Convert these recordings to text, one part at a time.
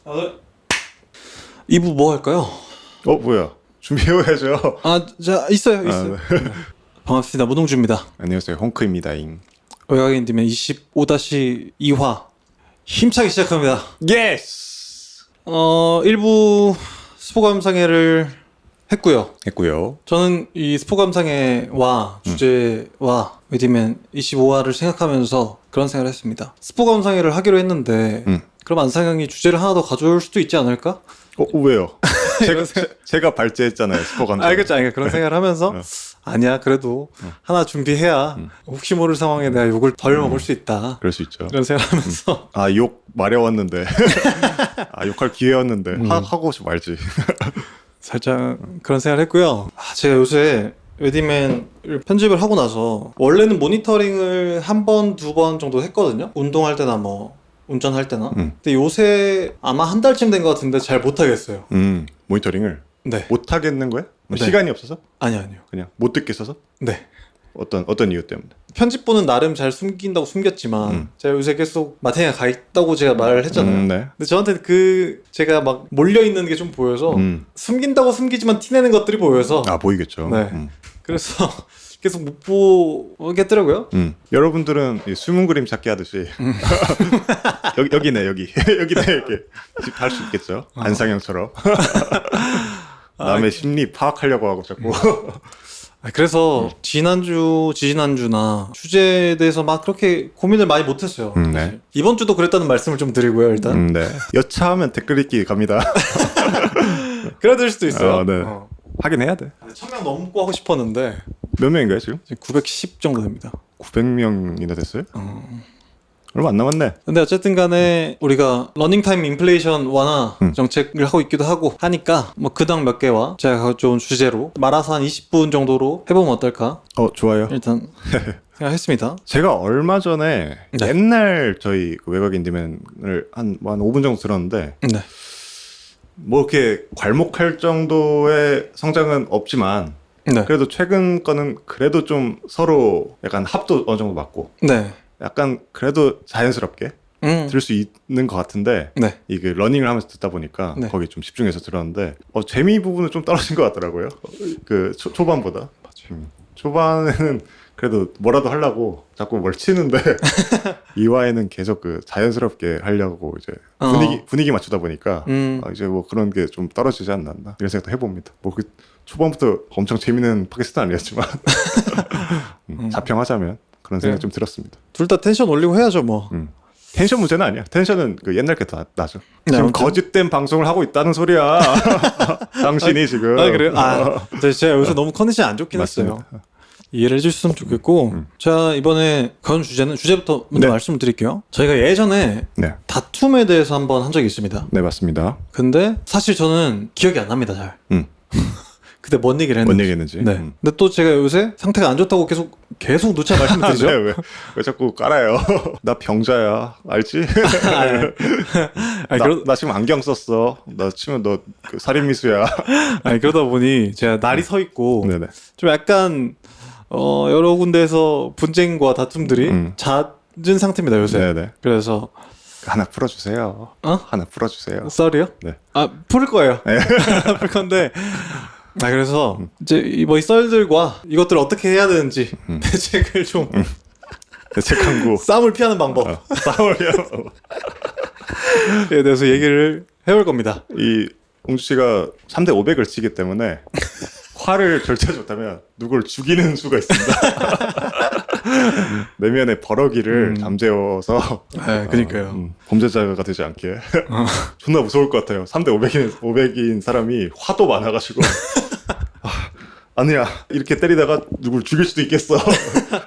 네. 2부 뭐 할까요? 뭐야? 준비해야죠. 자, 있어요. 네. 반갑습니다. 문홍주입니다. 안녕하세요, 홍크입니다잉. 외곽인님의 25-2화 힘차게 시작합니다. 예스. 1부 스포 감상회를 했고요. 저는 이 스포 감상회와 주제와 웨디맨 25화를 생각하면서 그런 생각을 했습니다. 스포 감상회를 하기로 했는데 그럼 안상형이 주제를 하나 더 가져올 수도 있지 않을까? 왜요? 제가 발제했잖아요, 스포 감상. 알겠죠. 그런 생각을 하면서 아니야, 그래도 하나 준비해야 혹시 모를 상황에 내가 욕을 덜 먹을 수 있다. 그럴 수 있죠. 이런 생각을 하면서 욕 말해왔는데 욕할 기회였는데 하고 싶어 말지. 살짝 그런 생각을 했고요. 제가 요새 웨디맨을 편집을 하고 나서 원래는 모니터링을 한 번, 두 번 정도 했거든요. 운동할 때나 뭐 운전할 때나. 근데 요새 아마 한 달쯤 된 것 같은데 잘 못하겠어요. 모니터링을 네. 못하겠는 거야? 네. 시간이 없어서? 아니요. 그냥 못 듣겠어서? 네. 어떤 이유 때문에? 편집부는 나름 잘 숨긴다고 숨겼지만 제가 요새 계속 마탱이가 가 있다고 제가 말을 했잖아요. 네. 근데 저한테 제가 막 몰려있는 게 좀 보여서 숨긴다고 숨기지만 티내는 것들이 보여서 보이겠죠. 네. 그래서 계속 못 보겠더라고요. 여러분들은 이 숨은 그림 찾기 하듯이 여기네 여기네 이렇게 할 수 있겠죠. 안상형처럼 남의 심리 파악하려고 하고 자꾸. 그래서 지난주나 주제에 대해서 막 그렇게 고민을 많이 못했어요. 네. 이번 주도 그랬다는 말씀을 좀 드리고요, 일단. 네. 여차하면 댓글 읽기 갑니다. 그래야 될 수도 있어요. 네. 하긴 해야 돼. 1000명 넘고 하고 싶었는데 몇 명인가요 지금? 910 정도 됩니다. 900명이나 됐어요? 얼마 안 남았네. 근데 어쨌든 간에 우리가 러닝타임 인플레이션 완화 정책을 하고 있기도 하고 하니까 뭐 그당 몇 개와 제가 가져온 주제로 말아서 한 20분 정도로 해보면 어떨까? 좋아요. 일단 생각했습니다. 제가 얼마 전에 네. 옛날 저희 그 외곽인디맨을 한 5분 정도 들었는데 네. 뭐 이렇게 괄목할 정도의 성장은 없지만 네. 그래도 최근 거는 그래도 좀 서로 약간 합도 어느 정도 맞고 네. 약간 그래도 자연스럽게 들을 수 있는 것 같은데 네. 이게 러닝을 하면서 듣다 보니까 네. 거기 좀 집중해서 들었는데 재미 부분은 좀 떨어진 것 같더라고요. 그 초반보다. 초반에는 그래도 뭐라도 하려고 자꾸 뭘 치는데 2화에는 계속 그 자연스럽게 하려고 이제 분위기 맞추다 보니까 이제 뭐 그런 게 좀 떨어지지 않나 이런 생각도 해봅니다. 뭐 그 초반부터 엄청 재밌는 팟캐스트는 아니었지만 자평하자면 그런 생각이 좀 들었습니다. 둘 다 텐션 올리고 해야죠 뭐. 텐션 문제는 아니야. 텐션은 그 옛날 게 다 나죠. 네, 지금 아무튼. 거짓된 방송을 하고 있다는 소리야. 당신이 지금. 그래요? 제가 요새 너무 컨디션이 안 좋긴 맞습니다. 했어요. 이해를 해주셨으면 좋겠고 자, 이번에 건 주제부터 먼저 네. 말씀을 드릴게요. 저희가 예전에 네. 다툼에 대해서 한번 한 적이 있습니다. 네, 맞습니다. 근데 사실 저는 기억이 안 납니다, 잘. 그때 뭔 얘기를 했는지. 뭔 얘기했는지. 네. 근데 또 제가 요새 상태가 안 좋다고 계속 누차 말씀드리죠. 네, 왜 자꾸 깔아요? 나 병자야. 알지? 나 지금 안경 썼어. 나 치면 너 그 살인미수야. 그러다 보니 제가 날이 서 있고 네네. 좀 약간 여러 군데에서 분쟁과 다툼들이 잦은 상태입니다, 요새. 네네. 그래서 하나 풀어주세요. 하나 풀어주세요. 썰이요? 네. 풀 거예요. 풀 건데. 그래서 이제 이 썰들과 이것들을 어떻게 해야 되는지 대책을 좀 대책한구. 싸움을 피하는 방법 싸움을 에 대해서 얘기를 해볼 겁니다. 이 홍주 씨가 3대 500을 치기 때문에 화를 절제 못하면 누굴 죽이는 수가 있습니다. 내면의 버럭이를 잠재워서 그니까요. 범죄자가 되지 않게 존나 무서울 것 같아요. 3대 500인 사람이 화도 많아가지고 아니야 이렇게 때리다가 누굴 죽일 수도 있겠어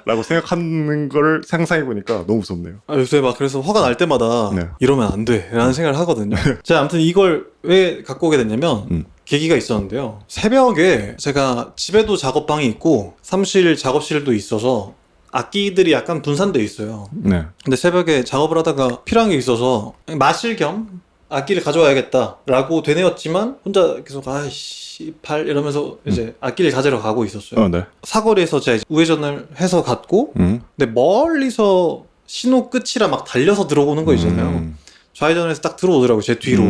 라고 생각하는 걸 상상해보니까 너무 무섭네요. 요새 막 그래서 화가 날 때마다 네. 이러면 안 돼 라는 생각을 하거든요. 제가 아무튼 이걸 왜 갖고 오게 됐냐면 계기가 있었는데요. 새벽에 제가 집에도 작업방이 있고 사무실 작업실도 있어서 악기들이 약간 분산되어 있어요. 네. 근데 새벽에 작업을 하다가 필요한 게 있어서 마실 겸 악기를 가져와야겠다라고 되뇌었지만 혼자 계속 아이씨 팔 이러면서 이제 악기를 가지러 가고 있었어요. 네. 사거리에서 제가 이제 우회전을 해서 갔고 근데 멀리서 신호 끝이라 막 달려서 들어오는 거 있잖아요. 좌회전에서 딱 들어오더라고요. 제 뒤로.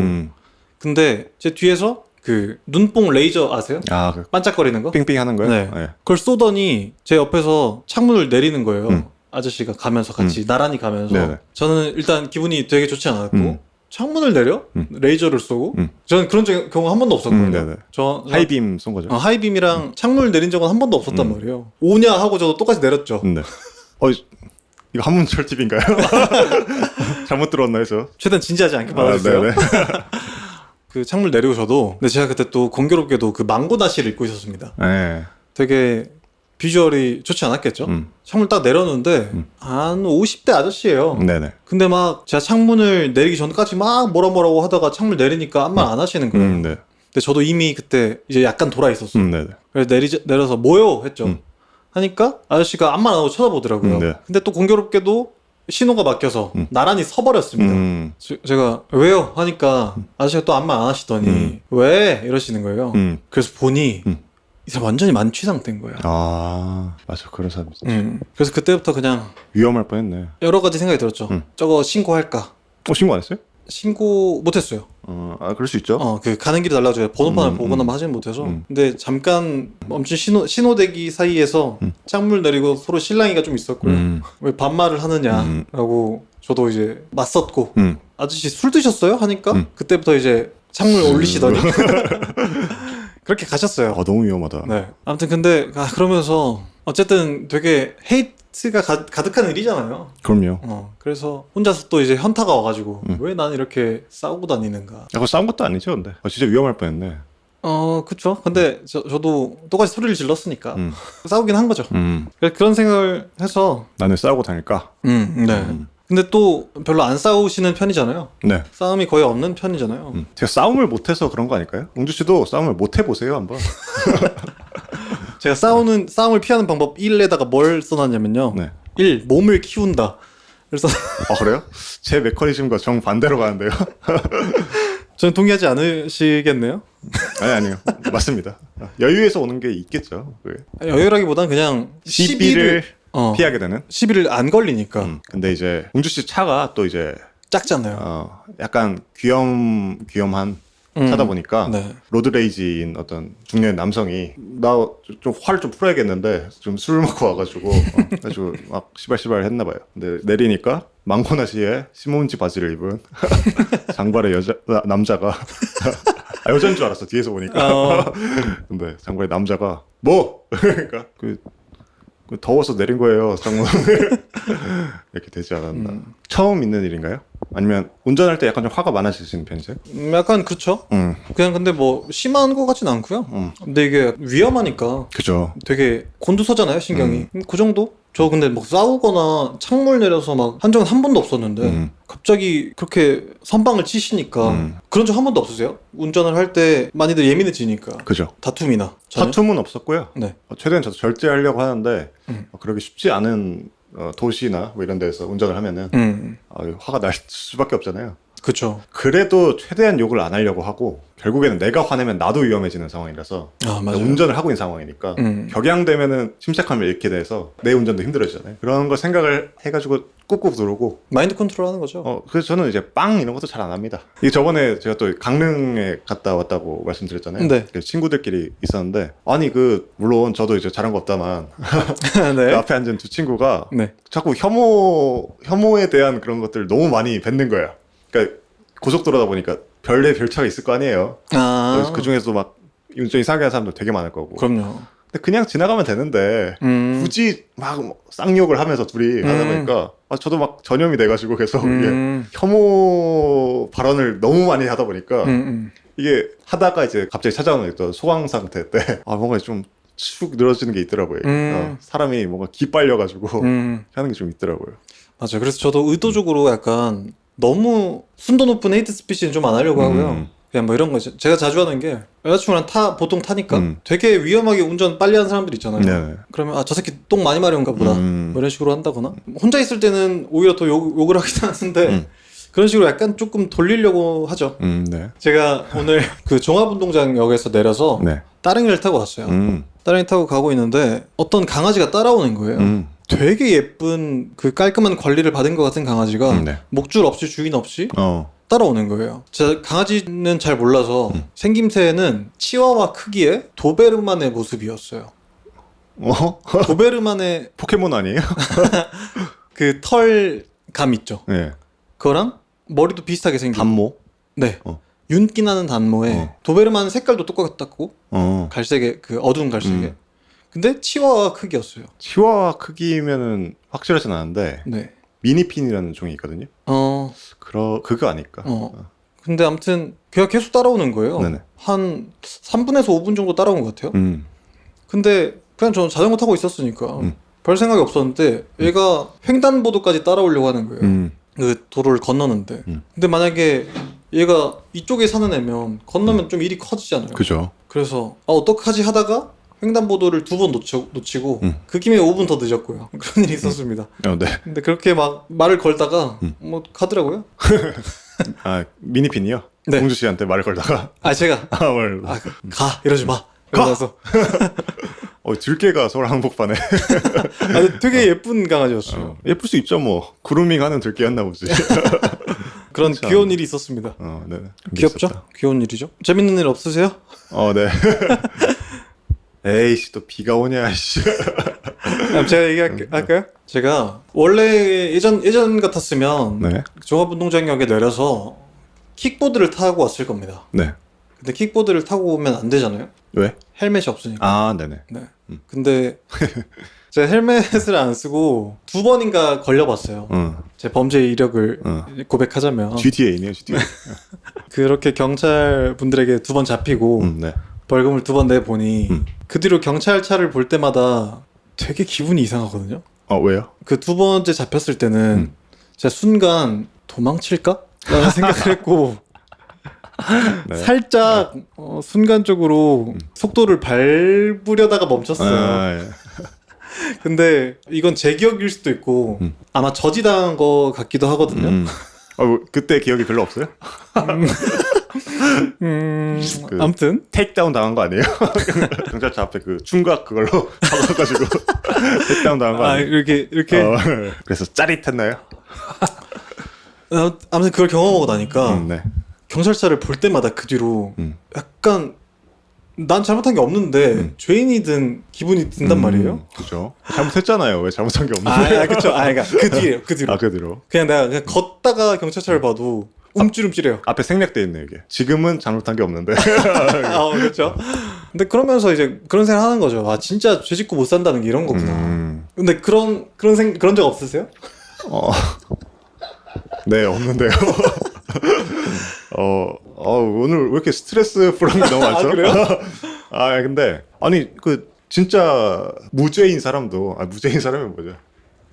근데 제 뒤에서 그 눈뽕 레이저 아세요? 아, 그 반짝거리는 거? 삥삥 하는 거요? 네. 그걸 쏘더니 제 옆에서 창문을 내리는 거예요. 아저씨가 가면서 같이 나란히 가면서. 네네. 저는 일단 기분이 되게 좋지 않았고 창문을 내려? 레이저를 쏘고? 저는 그런 경우 한 번도 없었거든요. 네네. 저 하이빔 쏜 거죠? 하이빔이랑 창문을 내린 적은 한 번도 없었단 말이에요. 오냐 하고 저도 똑같이 내렸죠. 네. 이거 한문철 TV인가요? 잘못 들었나요, 저? 최대한 진지하지 않게 받아주세요. 네네. 그 창문을 내리고 저도 근데 제가 그때 또 공교롭게도 그 망고 나시를 입고 있었습니다. 네. 되게 비주얼이 좋지 않았겠죠? 창문을 딱 내렸는데 한 50대 아저씨예요. 네네. 근데 막 제가 창문을 내리기 전까지 막 뭐라고 하다가 창문을 내리니까 아무 말 안 하시는 거예요. 네. 근데 저도 이미 그때 이제 약간 돌아 있었어요. 네네. 그래서 내려서 뭐요? 했죠. 하니까 아저씨가 아무 말 안 하고 쳐다보더라고요. 네. 근데 또 공교롭게도 신호가 막혀서 나란히 서버렸습니다. 제가 왜요? 하니까 아저씨가 또 아무 말 안 하시더니 왜? 이러시는 거예요. 그래서 보니 이 사람 완전히 만취 상태인 거예요. 아, 맞아. 그런 사람 있어. 그래서 그때부터 그냥 위험할 뻔했네. 여러 가지 생각이 들었죠. 저거 신고할까? 신고 안 했어요? 신고 못했어요. 그럴 수 있죠. 그 가는 길이 달라져요. 번호판을 보거나 하지는 못해서. 근데 잠깐 멈춘 신호대기 사이에서 창문을 내리고 서로 실랑이가 좀 있었고요. 왜 반말을 하느냐라고 저도 이제 맞섰고 아저씨 술 드셨어요? 하니까 그때부터 이제 창문을 올리시더니 그렇게 가셨어요. 너무 위험하다. 네. 아무튼 근데 그러면서 어쨌든 되게 헤이트가 가득한 일이잖아요. 그럼요. 그래서 혼자서 또 이제 현타가 와가지고 왜 난 이렇게 싸우고 다니는가. 그거 싸운 것도 아니죠, 근데. 진짜 위험할 뻔했네. 그쵸. 근데 저도 똑같이 소리를 질렀으니까 싸우긴 한 거죠. 그런 생각을 해서 나는 싸우고 다닐까? 네. 근데 또 별로 안 싸우시는 편이잖아요. 네. 싸움이 거의 없는 편이잖아요. 제가 싸움을 못해서 그런 거 아닐까요? 웅주 씨도 싸움을 못 해보세요, 한번. 제가 싸움을 피하는 방법 1에다가 뭘 써놨냐면요. 네. 1. 몸을 키운다. 그래서 그래요? 제 메커니즘과 정반대로 가는데요? 저는 동의하지 않으시겠네요? 아니요. 맞습니다. 여유에서 오는 게 있겠죠. 그게. 여유라기보단 그냥 시비를 피하게 되는? 시비를 안 걸리니까. 근데 이제 웅주 씨 차가 또 이제 작잖아요. 약간 귀염한 차다 보니까 네. 로드레이지인 어떤 중년 남성이 나 좀 화를 좀 풀어야겠는데 좀 술 먹고 와가지고 아주 막 시발시발 했나 봐요. 근데 내리니까 망고나시에 시몬지 바지를 입은 장발의 남자가 여자인 줄 알았어 뒤에서 보니까. 근데 장발의 남자가 그러니까 더워서 내린 거예요, 창문을. 이렇게 되지 않았나. 처음 있는 일인가요? 아니면 운전할 때 약간 좀 화가 많아지시는 편이세요? 약간 그렇죠. 그냥 근데 뭐 심한 거 같진 않고요. 근데 이게 위험하니까 그죠. 되게 곤두서잖아요, 신경이. 그 정도? 저 근데 막 싸우거나 창문 내려서 막 한 적은 한 번도 없었는데 갑자기 그렇게 선방을 치시니까 그런 적 한 번도 없으세요? 운전을 할 때 많이들 예민해지니까. 그죠. 다툼이나. 전혀? 다툼은 없었고요. 네. 최대한 저도 절제하려고 하는데 그러기 쉽지 않은 도시나 뭐 이런 데서 운전을 하면은 화가 날 수밖에 없잖아요. 그렇죠. 그래도 최대한 욕을 안 하려고 하고 결국에는 내가 화내면 나도 위험해지는 상황이라서 맞아요. 운전을 하고 있는 상황이니까 격양되면은 침착함을 잃게 돼서 내 운전도 힘들어지잖아요. 그런 걸 생각을 해가지고 꾹꾹 누르고 마인드 컨트롤 하는 거죠. 그래서 저는 이제 빵 이런 것도 잘 안 합니다. 이게 저번에 제가 또 강릉에 갔다 왔다고 말씀드렸잖아요. 네. 친구들끼리 있었는데 물론 저도 이제 잘한 거 없다만 네. 그 앞에 앉은 두 친구가 네. 자꾸 혐오에 대한 그런 것들을 너무 많이 뱉는 거예요. 그러니까 고속도로다 보니까 별차가 있을 거 아니에요. 그 중에서도 막 운전 이상하게 하는 사람도 되게 많을 거고. 그럼요. 근데 그냥 지나가면 되는데 굳이 막 쌍욕을 하면서 둘이 하다 보니까 저도 막 전염이 돼가지고 계속 이게 혐오 발언을 너무 많이 하다 보니까 이게 하다가 이제 갑자기 찾아오는 또 소강 상태 때 뭔가 좀 축 늘어지는 게 있더라고요. 사람이 뭔가 기빨려가지고 하는 게 좀 있더라고요. 맞아요. 그래서 저도 의도적으로 약간 너무 순도 높은 헤이트 스피치는 좀 안 하려고 하고요. 그냥 뭐 이런 거죠. 제가 자주 하는 게 여자친구랑 보통 타니까 되게 위험하게 운전 빨리 하는 사람들 있잖아요. 네네. 그러면 저 새끼 똥 많이 마려운가 보다. 뭐 이런 식으로 한다거나. 혼자 있을 때는 오히려 더 욕을 하긴 하는데 그런 식으로 약간 조금 돌리려고 하죠. 네. 제가 오늘 그 종합운동장역에서 내려서 네. 따릉이를 타고 왔어요. 따릉이 타고 가고 있는데 어떤 강아지가 따라오는 거예요. 되게 예쁜 그 깔끔한 관리를 받은 것 같은 강아지가 네. 목줄 없이 주인 없이 따라오는 거예요. 제가 강아지는 잘 몰라서 생김새는 치와와 크기의 도베르만의 모습이었어요. 어? 도베르만의 포켓몬 아니에요? 그 털감 있죠. 네. 그거랑 머리도 비슷하게 생긴. 단모? 네. 어. 윤기 나는 단모에 도베르만 색깔도 똑같았고 갈색에 그 어두운 갈색에. 근데 치와와 크기였어요. 치와와 크기면은 확실하진 않은데 네. 미니핀이라는 종이 있거든요. 그거 아닐까? 근데 아무튼 걔가 계속 따라오는 거예요. 네네. 한 3분에서 5분 정도 따라온 것 같아요. 근데 그냥 저는 자전거 타고 있었으니까 별 생각이 없었는데 얘가 횡단보도까지 따라오려고 하는 거예요. 그 도로를 건너는데. 근데 만약에 얘가 이쪽에 사는 애면 건너면 좀 일이 커지잖아요. 그죠. 그래서 어떡하지 하다가 횡단보도를 2번 놓치고 그 김에 5분 더 늦었고요. 그런 일이 있었습니다. 네. 근데 그렇게 막 말을 걸다가 뭐 가더라고요. 아, 미니핀이요? 네. 공주 씨한테 말을 걸다가 제가 뭘. 가 이러지 마. 그러면서 들깨가 서울 한복판에. 되게 예쁜 강아지였어요. 예쁠 수 있죠, 뭐. 그루밍 하는 들깨였나 보지. 그런 그렇죠. 귀여운 일이 있었습니다. 네. 귀엽죠? 있었다. 귀여운 일이죠. 재밌는 일 없으세요? 네. 에이씨, 또 비가 오냐, 씨. 제가 얘기할까요? 제가 원래 예전 같았으면 네. 종합운동장역에 내려서 킥보드를 타고 왔을 겁니다. 네. 근데 킥보드를 타고 오면 안 되잖아요. 왜? 헬멧이 없으니까. 아, 네네. 네. 근데 제가 헬멧을 안 쓰고 2번인가 걸려봤어요. 제 범죄 이력을 고백하자면 GTA네요, GTA. 그렇게 경찰 분들에게 2번 잡히고 네. 벌금을 2번 내보니 그 뒤로 경찰차를 볼 때마다 되게 기분이 이상하거든요. 왜요? 그 2번째 잡혔을 때는 제가 순간 도망칠까? 라는 생각을 했고 네. 살짝 순간적으로 속도를 밟으려다가 멈췄어요. 예. 근데 이건 제 기억일 수도 있고 아마 저지당한 거 같기도 하거든요. 그때 기억이 별로 없어요? 아무튼 테이크다운 당한 거 아니에요? 경찰차 앞에 그 충각 그걸로 박아가지고 테이크다운 당한 거 아니에요? 이렇게 그래서 짜릿했나요? 아무튼 그걸 경험하고 나니까 네. 경찰차를 볼 때마다 그 뒤로 약간 난 잘못한 게 없는데 죄인이 든 기분이 든단 말이에요. 그죠. 잘못했잖아요. 왜 잘못한 게 없는데? 그쵸. 그러니까 그 뒤에요. 그 뒤로. 그 뒤로. 그냥 내가 그냥 걷다가 경찰차를 봐도 움찔움찔해요. 앞에 생략돼 있네 이게. 지금은 잘못한 게 없는데. 그렇죠. 근데 그러면서 이제 그런 생각 하는 거죠. 진짜 죄 짓고 못 산다는 게 이런 거구나. 근데 그런 적 없으세요? 네, 없는데요. 오늘 왜 이렇게 스트레스 풀한 게 너무 많죠? 그래요? 근데 진짜 무죄인 사람도 무죄인 사람이 뭐죠?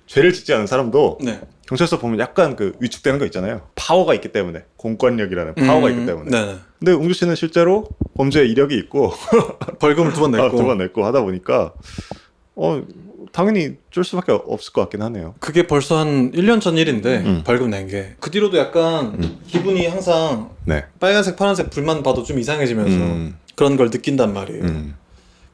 죄를 짓지 않은 사람도 네. 경찰서 보면 약간 위축되는 거 있잖아요. 파워가 있기 때문에, 공권력이라는 파워가 있기 때문에. 네네. 근데 웅주 씨는 실제로 범죄 이력이 있고 벌금을 2번 냈고 2번 냈고 하다 보니까 당연히 쫄 수밖에 없을 것 같긴 하네요. 그게 벌써 한 1년 전 일인데 벌금 낸 게 그 뒤로도 약간 기분이 항상 네. 빨간색 파란색 불만 봐도 좀 이상해지면서 그런 걸 느낀단 말이에요.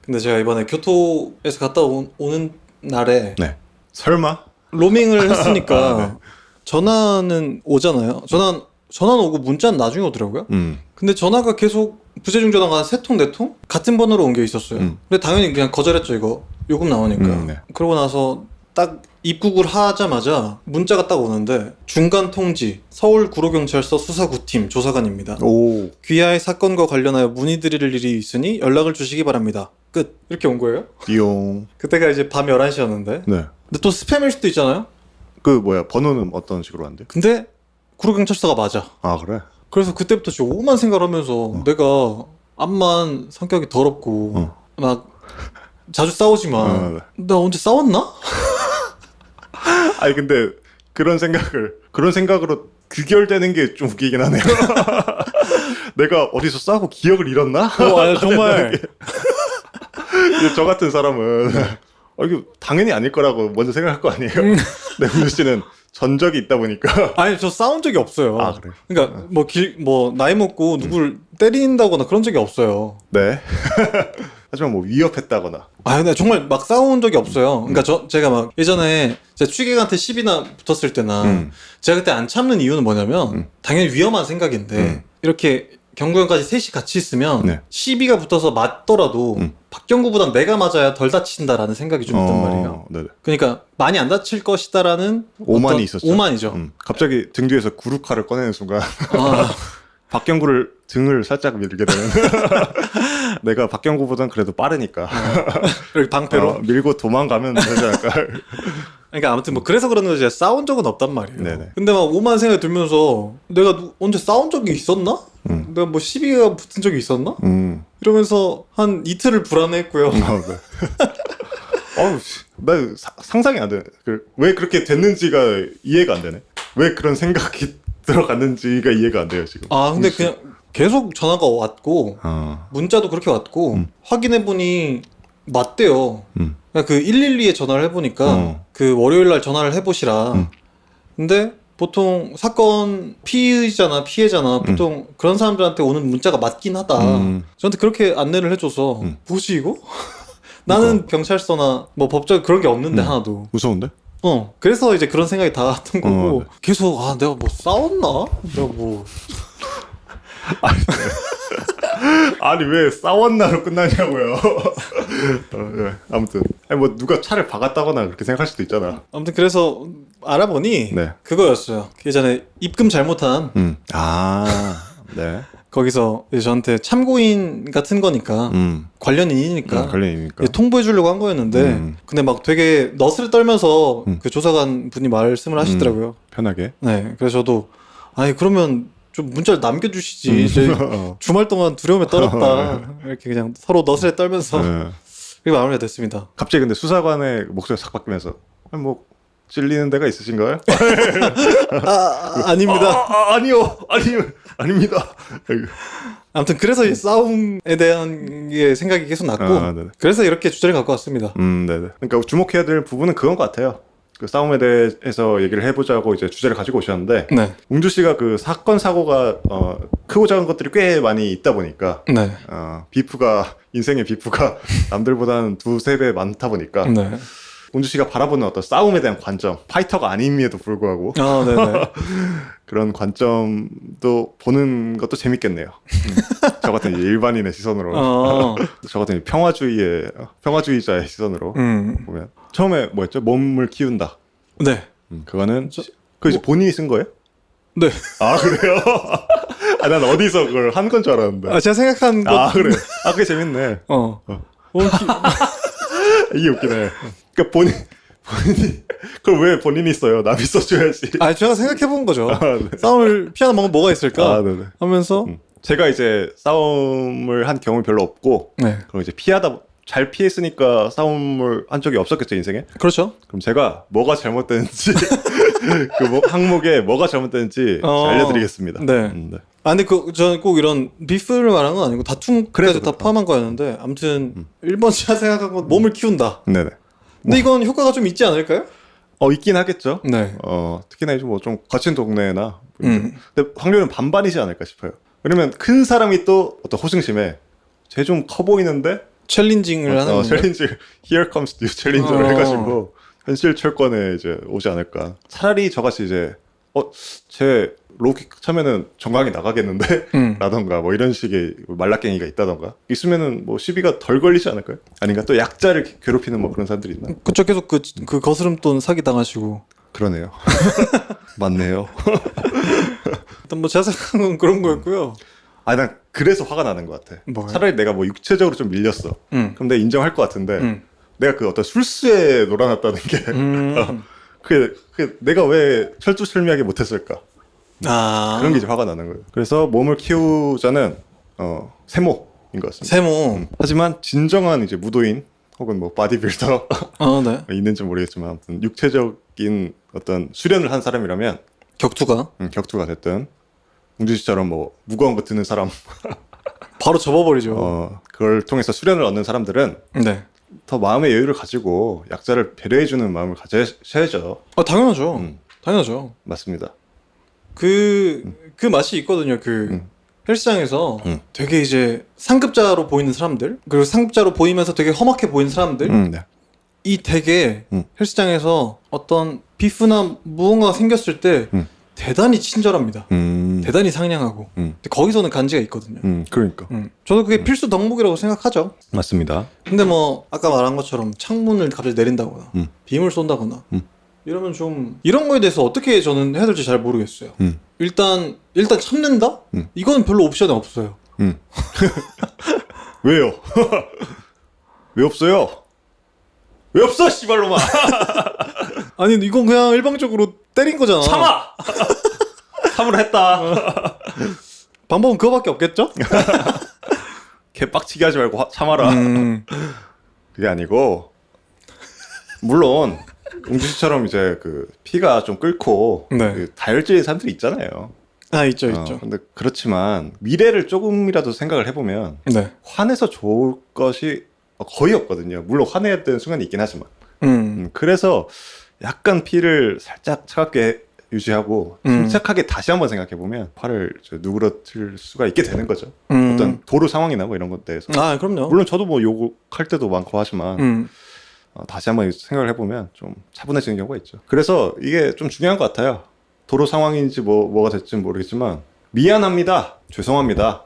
근데 제가 이번에 교토에서 갔다 오는 날에 네. 설마? 로밍을 했으니까 전화는 오잖아요. 전화는 오고 문자는 나중에 오더라고요. 근데 전화가 계속 부재중 전화가 한 3통 4통 같은 번호로 옮겨 있었어요. 근데 당연히 그냥 거절했죠. 이거 요금 나오니까. 네. 그러고 나서 딱 입국을 하자마자 문자가 딱 오는데 중간 통지 서울구로경찰서 수사구팀 조사관입니다. 오. 귀하의 사건과 관련하여 문의드릴 일이 있으니 연락을 주시기 바랍니다. 끝. 이렇게 온 거예요. 띠용. 그때가 이제 밤 11시였는데 네. 근데 또 스팸일 수도 있잖아요. 번호는 어떤 식으로 한대요? 근데 구로경찰서가 맞아. 그래? 그래서 그때부터 진짜 오만 생각을 하면서 내가 암만 성격이 더럽고 막 자주 싸우지만 나 언제 싸웠나? 근데 그런 생각으로 귀결되는 게 좀 웃기긴 하네요. 내가 어디서 싸우고 기억을 잃었나? 정말. 근데 저 같은 사람은 이게 당연히 아닐 거라고 먼저 생각할 거 아니에요. 근데 웅주 씨는 전적이 있다 보니까. 저 싸운 적이 없어요. 그래? 그러니까 나이 먹고 누굴 때린다거나 그런 적이 없어요. 네. 하지만 뭐 위협했다거나. 아 근데 정말 막 싸운 적이 없어요. 그러니까 제가 막 예전에 제가 취객한테 시비나 붙었을 때나 제가 그때 안 참는 이유는 뭐냐면 당연히 위험한 생각인데 이렇게 경구형까지 셋이 같이 있으면 네. 시비가 붙어서 맞더라도 박경구보단 내가 맞아야 덜 다친다라는 생각이 좀 있단 말이에요. 네네. 그러니까 많이 안 다칠 것이다라는 오만이 어떤 있었죠. 오만이죠. 갑자기 등 뒤에서 구루카를 꺼내는 순간 아, 박경구를 등을 살짝 밀게 되는. 내가 박경구보단 그래도 빠르니까 이렇게 방패로. 밀고 도망가면 되지 않을까. 그러니까 아무튼 뭐 그래서 그런 거지 싸운 적은 없단 말이에요. 네네. 근데 막 오만 생각이 들면서 내가 언제 싸운 적이 있었나? 내가 뭐 시비가 붙은 적이 있었나? 이러면서 한 이틀을 불안해했고요. 네. 나 상상이 안 되네. 왜 그렇게 됐는지가 이해가 안 되네. 왜 그런 생각이 들어갔는지가 이해가 안 돼요 지금. 아 근데 그냥 계속 전화가 왔고 문자도 그렇게 왔고 확인해보니 맞대요. 그러니까 그 112에 전화를 해보니까 그 월요일날 전화를 해보시라. 근데 보통 사건 피의자나 피해자나 보통 그런 사람들한테 오는 문자가 맞긴 하다. 저한테 그렇게 안내를 해줘서 뭐지 이거? 나는 경찰서나 뭐 법적 그런 게 없는데 하나도. 무서운데? 그래서 이제 그런 생각이 다 왔던 거고 네. 계속 아 내가 뭐 싸웠나? 내가 뭐 아니 왜 싸웠나로 끝나냐고요. 네. 아무튼 아니, 뭐 누가 차를 박았다거나 그렇게 생각할 수도 있잖아. 아무튼 그래서 알아보니 네. 그거였어요. 예전에 입금 잘못한 네. 거기서 이제 저한테 참고인 같은 거니까 관련인이니까 관련이니까. 이제 통보해 주려고 한 거였는데 근데 막 되게 너스를 떨면서 그 조사관 분이 말씀을 하시더라고요. 편하게. 네. 그래서 저도 아니 그러면 좀 문자를 남겨주시지. 이제 주말 동안 두려움에 떨었다. 이렇게 그냥 서로 너스레 떨면서 네. 그리고 마무리가 됐습니다. 갑자기 근데 수사관의 목소리가 싹 바뀌면서 아니, 뭐 찔리는 데가 있으신가요? 아닙니다. 아니요. 아닙니다. 아무튼 그래서 이 싸움에 대한 게 생각이 계속 났고 네네. 그래서 이렇게 주제를 갖고 왔습니다. 네네. 그러니까 주목해야 될 부분은 그건 것 같아요. 그 싸움에 대해서 얘기를 해보자고 이제 주제를 가지고 오셨는데 네. 웅주 씨가 그 사건 사고가 크고 작은 것들이 꽤 많이 있다 보니까 네. 비프가 인생의 비프가 남들보다는 2-3배 많다 보니까 네. 웅주 씨가 바라보는 어떤 싸움에 대한 관점, 파이터가 아님에도 불구하고 네네. 그런 관점도 보는 것도 재밌겠네요. 저 같은 일반인의 시선으로, 저 같은 평화주의자의 시선으로 보면 처음에 뭐였죠? 몸을 키운다. 네. 그거는 그 이제 본인이 쓴 거예요? 네. 아 그래요? 난 어디서 그걸 한 건 줄 알았는데. 제가 생각한 것. 그래. 그게 재밌네. 이게 웃기네. 그러니까 본인이 그걸 왜 본인이 써요? 남이 써줘야지. 제가 생각해본 거죠. 네. 싸움을 피하는 방법 뭐가 있을까? 네네. 하면서 제가 이제 싸움을 한 경험이 별로 없고, 네. 그럼 이제 잘 피했으니까 싸움을 한 적이 없었겠죠, 인생에? 그렇죠. 그럼 제가 뭐가 잘못됐는지, 항목에 뭐가 잘못됐는지 알려드리겠습니다. 네. 네. 근데 저는 꼭 이런 비프를 말한 건 아니고 다툼까지 다 포함한 거였는데 아무튼 1번 제가 생각한 건 몸을 키운다. 네네. 근데 이건 효과가 좀 있지 않을까요? 있긴 하겠죠. 네. 특히나 이제 뭐 좀 거친 동네나. 근데 확률은 반반이지 않을까 싶어요. 왜냐면 큰 사람이 또 어떤 호승심에 쟤 좀 커 보이는데 챌린징을 하는 건가요? 챌린지 Here comes new challenge를 해가지고 현실 철권에 이제 오지 않을까. 차라리 저같이 이제 쟤 로우킥 차면은 정강이 나가겠는데? 라던가 뭐 이런 식의 말라깽이가 있다던가 있으면은 뭐 시비가 덜 걸리지 않을까요? 아닌가? 또 약자를 괴롭히는 뭐 그런 사람들이 있나? 그쵸. 계속 그 거스름돈 사기 당하시고. 그러네요. 맞네요. 일단 뭐 제가 생각한 건 그런 거였고요. 난 그래서 화가 나는 것 같아. 뭐요? 차라리 내가 뭐 육체적으로 좀 밀렸어. 그럼 내가 인정할 것 같은데 내가 그 어떤 술수에 놀아났다는 게 그게 내가 왜 철두철미하게 못했을까? 그런 게 이제 화가 나는 거예요. 그래서 몸을 키우자는 세모인 것 같습니다. 세모. 하지만 진정한 이제 무도인 혹은 뭐 바디빌더 네. 있는지 모르겠지만 아무튼 육체적인 어떤 수련을 한 사람이라면 격투가 격투가 됐든 웅주 씨처럼 뭐 무거운 거 드는 사람 바로 접어버리죠. 그걸 통해서 수련을 얻는 사람들은 네. 더 마음의 여유를 가지고 약자를 배려해주는 마음을 가져야죠. 당연하죠. 당연하죠. 맞습니다. 그 맛이 있거든요. 헬스장에서 되게 이제 상급자로 보이는 사람들, 그리고 상급자로 보이면서 되게 험악해 보이는 사람들, 네. 이 되게 음. 헬스장에서 어떤 비프나 무언가가 생겼을 때 대단히 친절합니다. 대단히 상냥하고. 근데 거기서는 간지가 있거든요. 그러니까. 저도 그게 필수 덕목이라고 생각하죠. 맞습니다. 근데 뭐 아까 말한 것처럼 창문을 갑자기 내린다거나 빔을 쏜다거나 이러면 좀 이런 거에 대해서 어떻게 저는 해야 될지 잘 모르겠어요. 일단 참는다? 이건 별로 옵션이 없어요. 왜요? 왜 없어요? 왜 없어, 씨발로마! 아니 이건 그냥 일방적으로 때린 거잖아. 참아! 참으로 했다. 방법은 그거밖에 없겠죠? 개빡치게 하지 말고 참아라. 그게 아니고, 물론, 웅주 씨처럼 이제 그 피가 좀 끓고, 네. 그 다혈질인 사람들이 있잖아요. 아 있죠 있죠. 근데 그렇지만, 미래를 조금이라도 생각을 해보면, 네. 화내서 좋을 것이 거의 없거든요. 물론 화내야 되는 순간이 있긴 하지만. 그래서 약간 피를 살짝 차갑게 유지하고 침착하게 다시 한번 생각해보면 화를 누그러뜨릴 수가 있게 되는 거죠. 어떤 도로 상황이나 뭐 이런 것 대해서. 아 그럼요. 물론 저도 뭐 욕할 때도 많고 하지만 다시 한번 생각을 해보면 좀 차분해지는 경우가 있죠. 그래서 이게 좀 중요한 것 같아요. 도로 상황인지 뭐가 될지는 모르겠지만 미안합니다. 죄송합니다.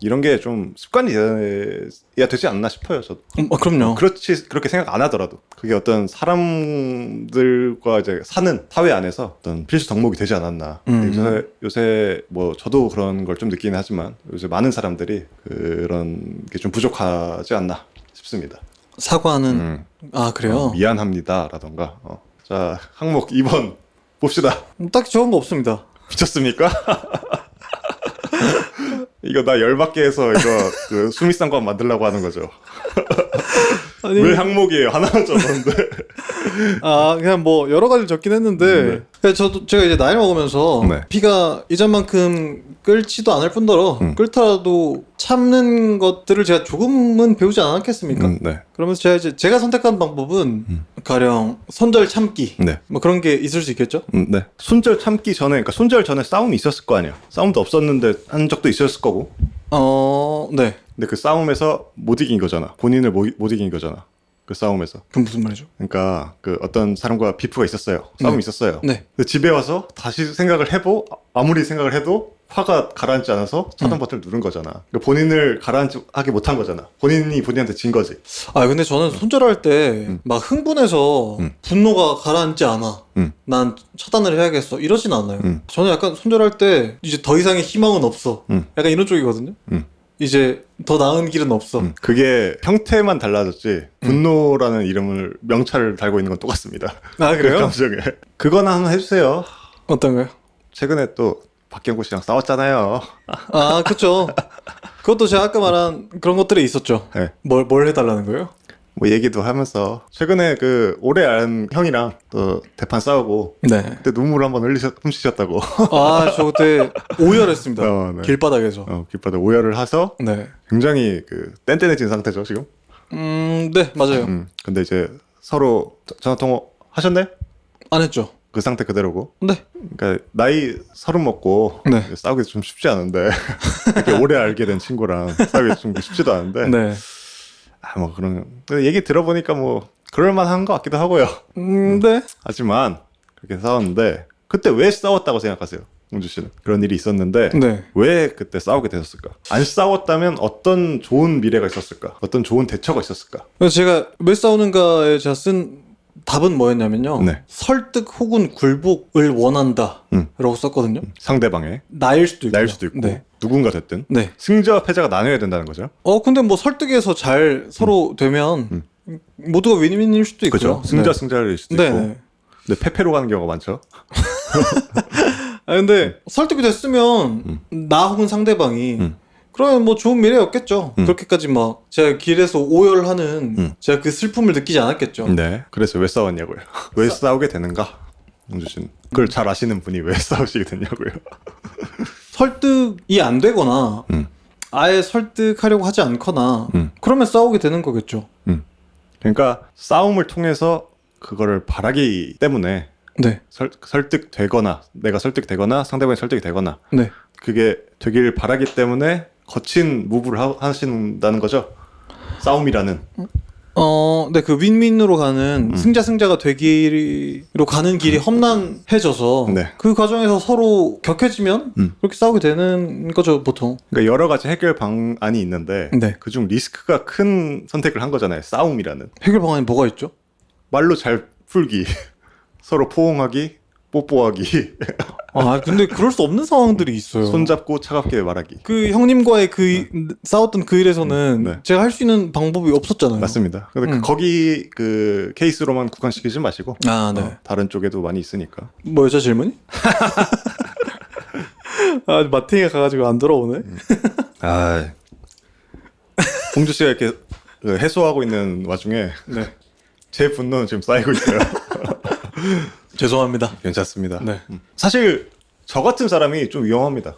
이런 게 좀 습관이 돼야 되지 않나 싶어요, 저도. 그럼요. 그렇게 생각 안 하더라도. 그게 어떤 사람들과 이제 사는 사회 안에서 어떤 필수 덕목이 되지 않았나. 요새 뭐 저도 그런 걸 좀 느끼긴 하지만 요새 많은 사람들이 그런 게 좀 부족하지 않나 싶습니다. 사과는 아 그래요? 미안합니다라던가. 자, 항목 2번 봅시다. 딱히 좋은 거 없습니다. 미쳤습니까? 이거 나 열받게 해서 이거 그 수미상관 만들려고 하는 거죠. 아니, 왜 항목이에요? 하나만 적었는데. 아 그냥 뭐 여러 가지 적긴 했는데 제가 이제 나이 먹으면서 네. 피가 이전만큼 끓지도 않을 뿐더러 끓더라도 참는 것들을 제가 조금은 배우지 않았겠습니까? 네. 그러면서 제가 선택한 방법은 가령 손절 참기 네. 뭐 그런 게 있을 수 있겠죠? 네. 손절 참기 전에, 그러니까 손절 전에 싸움이 있었을 거 아니야. 싸움도 없었는데 한 적도 있었을 거고. 네. 근데 그 싸움에서 못 이긴 거잖아. 본인을 못 이긴 거잖아. 그 싸움에서. 그럼 무슨 말이죠? 그러니까 그 어떤 사람과 비프가 있었어요. 싸움이 있었어요. 네. 근데 집에 와서 다시 생각을 아무리 생각을 해도 화가 가라앉지 않아서 차단 버튼을 누른 거잖아. 그러니까 본인을 가라앉게 못한 거잖아. 본인이 본인한테 진 거지. 아 근데 저는 손절할 때 막 흥분해서 분노가 가라앉지 않아. 난 차단을 해야겠어. 이러진 않아요. 저는 약간 손절할 때 이제 더 이상의 희망은 없어. 약간 이런 쪽이거든요. 이제 더 나은 길은 없어. 그게 형태만 달라졌지 분노라는 이름을 명찰을 달고 있는 건 똑같습니다. 아 그 그래요? 감정에. 그거나 한번 해주세요. 어떤가요? 최근에 또 박경구 씨랑 싸웠잖아요. 아 그쵸. 그것도 제가 아까 말한 그런 것들이 있었죠. 네. 뭘 해달라는 거예요? 뭐 얘기도 하면서 최근에 그 오래 아는 형이랑 또 대판 싸우고 네. 그때 눈물 한번 훔치셨다고. 아 저 그때 오열했습니다. 네. 길바닥에서. 길바닥 오열을 해서 네. 굉장히 그 뗀뗀해진 상태죠 지금. 네 맞아요. 근데 이제 서로 전화 통화 하셨네? 안 했죠. 그 상태 그대로고. 네. 그러니까 나이 30 먹고 네. 싸우기 좀 쉽지 않은데 이렇게 오래 알게 된 친구랑 싸우기 좀 쉽지도 않은데. 네. 뭐 그런 얘기 들어보니까 뭐 그럴만한 것 같기도 하고요. 네. 하지만 그렇게 싸웠는데 그때 왜 싸웠다고 생각하세요, 웅주 씨는? 그런 일이 있었는데 네. 왜 그때 싸우게 되셨을까? 안 싸웠다면 어떤 좋은 미래가 있었을까? 어떤 좋은 대처가 있었을까? 그래서 제가 왜 싸우는가에 제가 쓴 답은 뭐였냐면요. 네. 설득 혹은 굴복을 원한다 라고 썼거든요. 상대방의 나일 수도 있고. 날 수도 있고 네. 누군가 됐든 네. 승자와 패자가 나뉘어야 된다는 거죠. 근데 뭐 설득해서 잘 서로 되면 모두가 윈윈일 수도 있고요. 그렇죠. 승자일 수도 네. 있고. 네. 근데 패패로 가는 경우가 많죠. 아 근데 설득이 됐으면 나 혹은 상대방이 그러면 뭐 좋은 미래였겠죠. 그렇게까지 막 제가 길에서 오열하는 제가 그 슬픔을 느끼지 않았겠죠. 네. 그래서 왜 싸웠냐고요. 왜 싸우게 되는가? 웅주 씨는 그걸 잘 아시는 분이 왜 싸우시게 됐냐고요. 설득이 안 되거나 아예 설득하려고 하지 않거나 그러면 싸우게 되는 거겠죠. 그러니까 싸움을 통해서 그거를 바라기 때문에 네. 설득되거나 내가 설득되거나 상대방이 설득이 되거나 네. 그게 되길 바라기 때문에 거친 무브를 하신다는 거죠. 싸움이라는. 네, 그 윈윈으로 가는 승자가 되기로 가는 길이 험난해져서 네. 그 과정에서 서로 격해지면 그렇게 싸우게 되는 거죠, 보통. 그러니까 여러 가지 해결 방안이 있는데 네. 그중 리스크가 큰 선택을 한 거잖아요. 싸움이라는. 해결 방안이 뭐가 있죠? 말로 잘 풀기, 서로 포옹하기, 뽀뽀하기, 근데 그럴 수 없는 상황들이 있어요. 손잡고 차갑게 말하기. 그 형님과의 싸웠던 그 일에서는 네. 제가 할 수 있는 방법이 없었잖아요. 맞습니다. 근데 거기 그 케이스로만 국한시키지 마시고 네. 다른 쪽에도 많이 있으니까. 뭐였죠, 질문이? 마팅에 가가지고 안 돌아오네. 홍주 씨가 이렇게 해소하고 있는 와중에 네. 제 분노는 지금 쌓이고 있어요. 죄송합니다. 괜찮습니다. 네. 사실 저 같은 사람이 좀 위험합니다.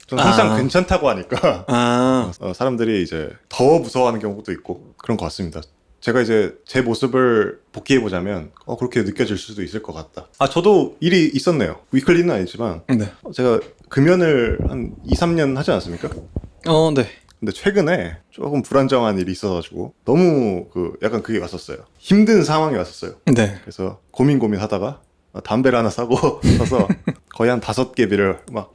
저는 항상 괜찮다고 하니까 사람들이 이제 더 무서워하는 경우도 있고 그런 것 같습니다. 제가 이제 제 모습을 복귀해보자면 그렇게 느껴질 수도 있을 것 같다. 저도 일이 있었네요. 위클리는 아니지만 네. 제가 금연을 한 2, 3년 하지 않았습니까? 네. 근데 최근에 조금 불안정한 일이 있어가지고 너무 약간 그게 왔었어요. 힘든 상황이 왔었어요. 네. 그래서 고민하다가 담배를 하나 사서 거의 한 5개 비를 막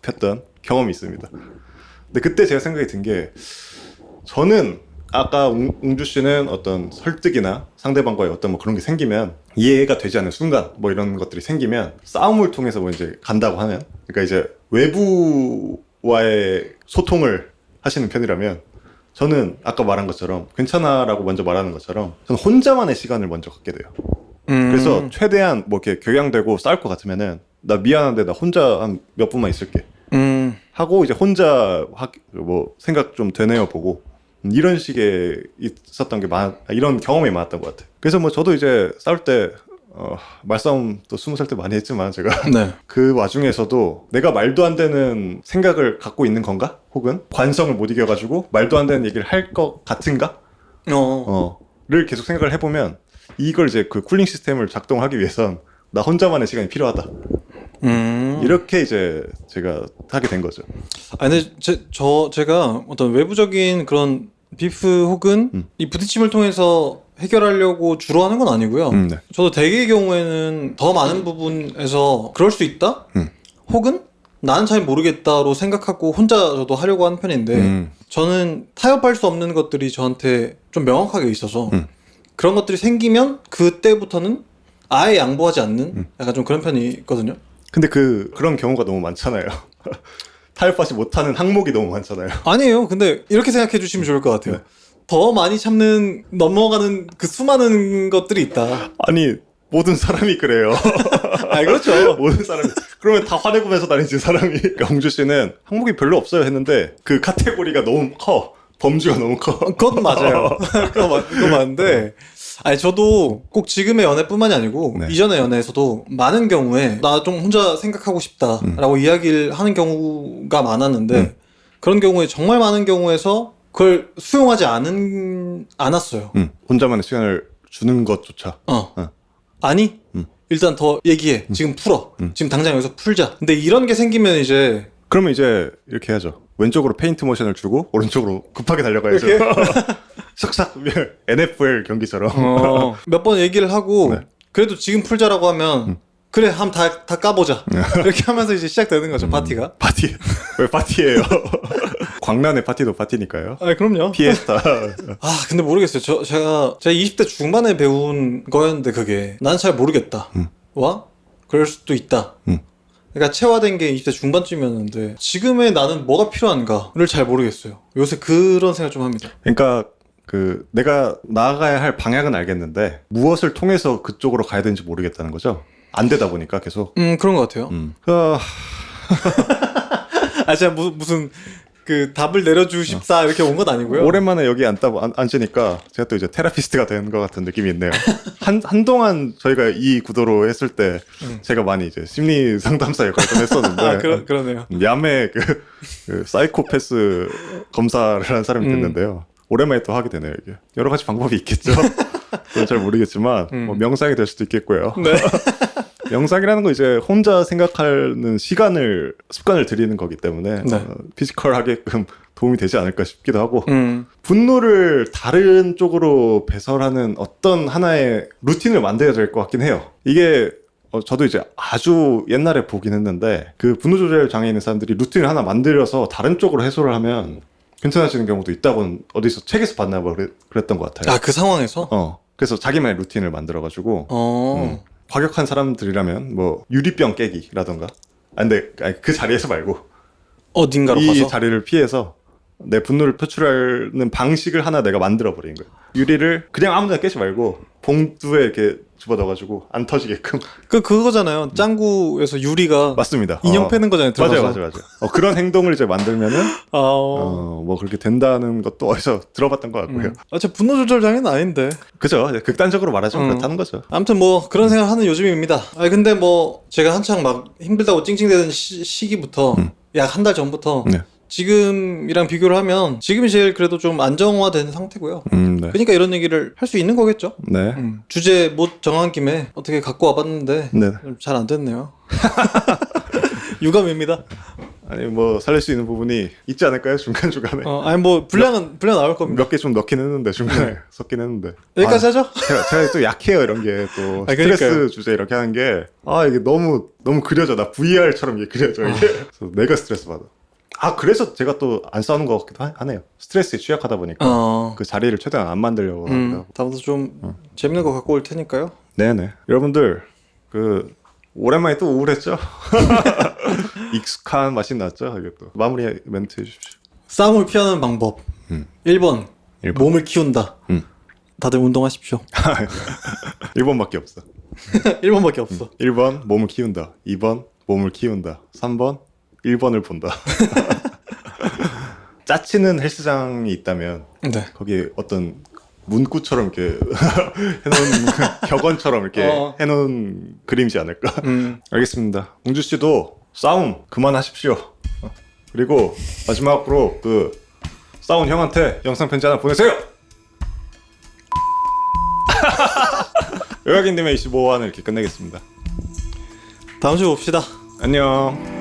폈던 경험이 있습니다. 근데 그때 제가 생각이 든 게 저는 아까 웅주 씨는 어떤 설득이나 상대방과의 어떤 뭐 그런 게 생기면 이해가 되지 않는 순간 뭐 이런 것들이 생기면 싸움을 통해서 뭐 이제 간다고 하면 그러니까 이제 외부와의 소통을 하시는 편이라면 저는 아까 말한 것처럼 괜찮아라고 먼저 말하는 것처럼 저는 혼자만의 시간을 먼저 갖게 돼요. 그래서 최대한 뭐 이렇게 격양되고 싸울 것 같으면은 나 미안한데 나 혼자 한 몇 분만 있을게 하고 이제 혼자 뭐 생각 좀 되뇌어 보고 이런 식의 있었던 게 이런 경험이 많았던 것 같아요. 그래서 뭐 저도 이제 싸울 때 말싸움 또 20살 때 많이 했지만 제가 네. 그 와중에서도 내가 말도 안 되는 생각을 갖고 있는 건가? 혹은 관성을 못 이겨가지고 말도 안 되는 얘기를 할 것 같은가? 를 계속 생각을 해보면 이걸 이제 그 쿨링 시스템을 작동하기 위해선 나 혼자만의 시간이 필요하다. 이렇게 이제 제가 하게 된 거죠. 근데 제가 어떤 외부적인 그런 비프 혹은 이 부딪힘을 통해서 해결하려고 주로 하는 건 아니고요. 네. 저도 대개의 경우에는 더 많은 부분에서 그럴 수 있다? 혹은 나는 잘 모르겠다로 생각하고 혼자 저도 하려고 하는 편인데 저는 타협할 수 없는 것들이 저한테 좀 명확하게 있어서 그런 것들이 생기면 그때부터는 아예 양보하지 않는 약간 좀 그런 편이 있거든요. 근데 그런 경우가 너무 많잖아요. 타협하지 못하는 항목이 너무 많잖아요. 아니에요. 근데 이렇게 생각해 주시면 좋을 것 같아요. 더 많이 참는 넘어가는 그 수많은 것들이 있다. 아니 모든 사람이 그래요. 그렇죠. 모든 사람이 그러면 다 화내고면서 다니지 사람이. 그러니까 홍주 씨는 항목이 별로 없어요 했는데 그 카테고리가 너무 커. 범주가 너무 커. 그건 맞아요. 그건 맞는데 저도 꼭 지금의 연애뿐만이 아니고 네. 이전의 연애에서도 많은 경우에 나 좀 혼자 생각하고 싶다라고 이야기를 하는 경우가 많았는데 그런 경우에 정말 많은 경우에서 그걸 수용하지 않았어요. 혼자만의 시간을 주는 것조차. 아니 일단 더 얘기해. 지금 풀어. 지금 당장 여기서 풀자. 근데 이런 게 생기면 이제 그러면 이제 이렇게 해야죠. 왼쪽으로 페인트 모션을 주고 오른쪽으로 급하게 달려가야죠. 싹싹 NFL 경기처럼. 몇 번 얘기를 하고 네. 그래도 지금 풀자라고 하면 그래 한번 다 까보자. 이렇게 하면서 이제 시작되는 거죠. 파티가. 파티. 왜 파티예요? 광란의 파티도 파티니까요. 그럼요. 피에스타. 근데 모르겠어요. 제가 20대 중반에 배운 거였는데 그게 난 잘 모르겠다. 와? 그럴 수도 있다. 그러니까 체화된 게 20대 중반쯤이었는데 지금의 나는 뭐가 필요한가를 잘 모르겠어요. 요새 그런 생각 좀 합니다. 그러니까 내가 나아가야 할 방향은 알겠는데 무엇을 통해서 그쪽으로 가야 되는지 모르겠다는 거죠. 안 되다 보니까 계속. 그런 것 같아요. 제가 무슨 그 답을 내려주십사 이렇게 온 건 아니고요. 오랜만에 여기 앉으니까 제가 또 이제 테라피스트가 된 것 같은 느낌이 있네요. 한동안 저희가 이 구도로 했을 때 제가 많이 이제 심리 상담사 역할을 좀 했었는데 그러네요. 야매 그 사이코패스 검사를 한 사람이 됐는데요. 오랜만에 또 하게 되네요. 이게 여러 가지 방법이 있겠죠. 그건 잘 모르겠지만 뭐 명상이 될 수도 있겠고요. 네. 영상이라는 건 이제 혼자 생각하는 습관을 들이는 거기 때문에 네. 피지컬하게끔 도움이 되지 않을까 싶기도 하고 분노를 다른 쪽으로 배설하는 어떤 하나의 루틴을 만들어야 될 것 같긴 해요. 이게 저도 이제 아주 옛날에 보긴 했는데 그 분노 조절 장애 있는 사람들이 루틴을 하나 만들어서 다른 쪽으로 해소를 하면 괜찮아지는 경우도 있다고 어디서 책에서 봤나 봐 그랬던 것 같아요. 아, 그 상황에서? 그래서 자기만의 루틴을 만들어가지고 과격한 사람들이라면 뭐 유리병 깨기라던가 근데 그 자리에서 말고 어딘가로 이 가서? 자리를 피해서 내 분노를 표출하는 방식을 하나 내가 만들어버린 거예요. 유리를 그냥 아무데나 깨지 말고 봉투에 이렇게 집어넣어가지고 안 터지게끔. 그거잖아요. 짱구에서 유리가 맞습니다. 인형 패는 거잖아요. 들어가서. 맞아요. 그런 행동을 이제 만들면은 아, 뭐 그렇게 된다는 것도 어디서 들어봤던 것 같고요. 제 분노 조절 장애는 아닌데. 그죠? 극단적으로 말하자면 그렇다는 거죠. 아무튼 뭐 그런 생각하는 요즘입니다. 근데 뭐 제가 한창 막 힘들다고 찡찡대던 시기부터 약 한 달 전부터 네. 지금이랑 비교를 하면 지금이 제일 그래도 좀 안정화된 상태고요. 네. 그러니까 이런 얘기를 할 수 있는 거겠죠. 네. 주제 못 정한 김에 어떻게 갖고 와봤는데 네. 잘 안 됐네요. 유감입니다. 아니 뭐 살릴 수 있는 부분이 있지 않을까요? 중간중간에. 아니 뭐 분량 나올 겁니다. 몇 개 좀 넣긴 했는데 중간에 섞긴 했는데. 여기까지 하죠? 제가 또 약해요 이런 게 또 스트레스 그러니까요. 주제 이렇게 하는 게 이게 너무 그려져. 나 VR처럼 이게 그려져 이게. 그래서 내가 스트레스 받아. 그래서 제가 또 안 싸우는 것 같기도 하네요. 스트레스에 취약하다 보니까 그 자리를 최대한 안 만들려고 하기도 하고. 다음부터 좀 재밌는 거 갖고 올 테니까요. 네네. 여러분들 오랜만에 또 우울했죠? 익숙한 맛이 났죠? 이게 또 마무리 멘트 해주십시오. 싸움을 피하는 방법 1번 몸을 키운다. 다들 운동하십시오. 1번밖에 없어. 1번밖에 없어. 1번 몸을 키운다. 2번 몸을 키운다. 3번 1번을 본다. 짜치는 헬스장이 있다면 네. 거기에 어떤 문구처럼 이렇게 해놓은 격언처럼 이렇게 해놓은 그림이지 않을까. 알겠습니다. 공주 씨도 싸움 그만하십시오. 그리고 마지막으로 싸운 형한테 영상 편지 하나 보내세요. 외곽인님의 25화는 이렇게 끝내겠습니다. 다음 주에 봅시다. 안녕.